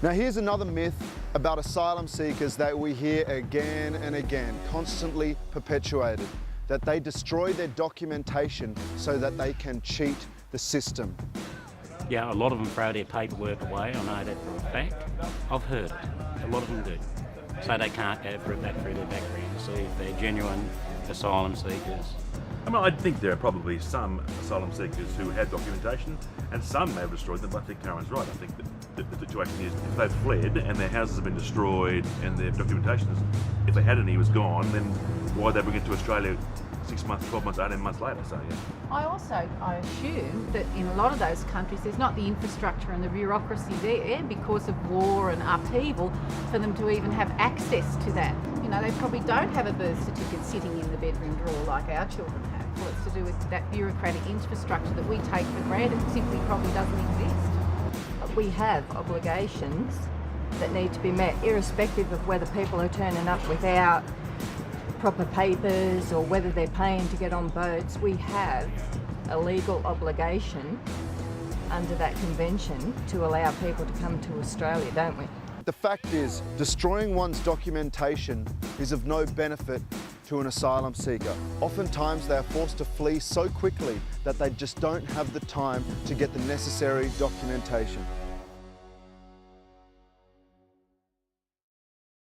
Now here's another myth about asylum seekers that we hear again and again, constantly perpetuated, that they destroy their documentation so that they can cheat the system. Yeah, a lot of them throw their paperwork away, I know that for a fact. I've heard it, a lot of them do. So they can't go back through their background to see if they're genuine asylum seekers. I mean, I think there are probably some asylum seekers who had documentation, and some may have destroyed them, but I think Karen's right. I think that the situation is, if they've fled and their houses have been destroyed and their documentation, if they had any, was gone, then why'd they bring it to Australia 6 months, 12 months, 18 months later? So, yeah. I assume that in a lot of those countries there's not the infrastructure and the bureaucracy there because of war and upheaval for them to even have access to that. You know, they probably don't have a birth certificate sitting in the bedroom drawer like our children have. Well, it's to do with that bureaucratic infrastructure that we take for granted simply probably doesn't exist. We have obligations that need to be met, irrespective of whether people are turning up without proper papers or whether they're paying to get on boats. We have a legal obligation under that convention to allow people to come to Australia, don't we? The fact is, destroying one's documentation is of no benefit to an asylum seeker. Oftentimes they are forced to flee so quickly that they just don't have the time to get the necessary documentation.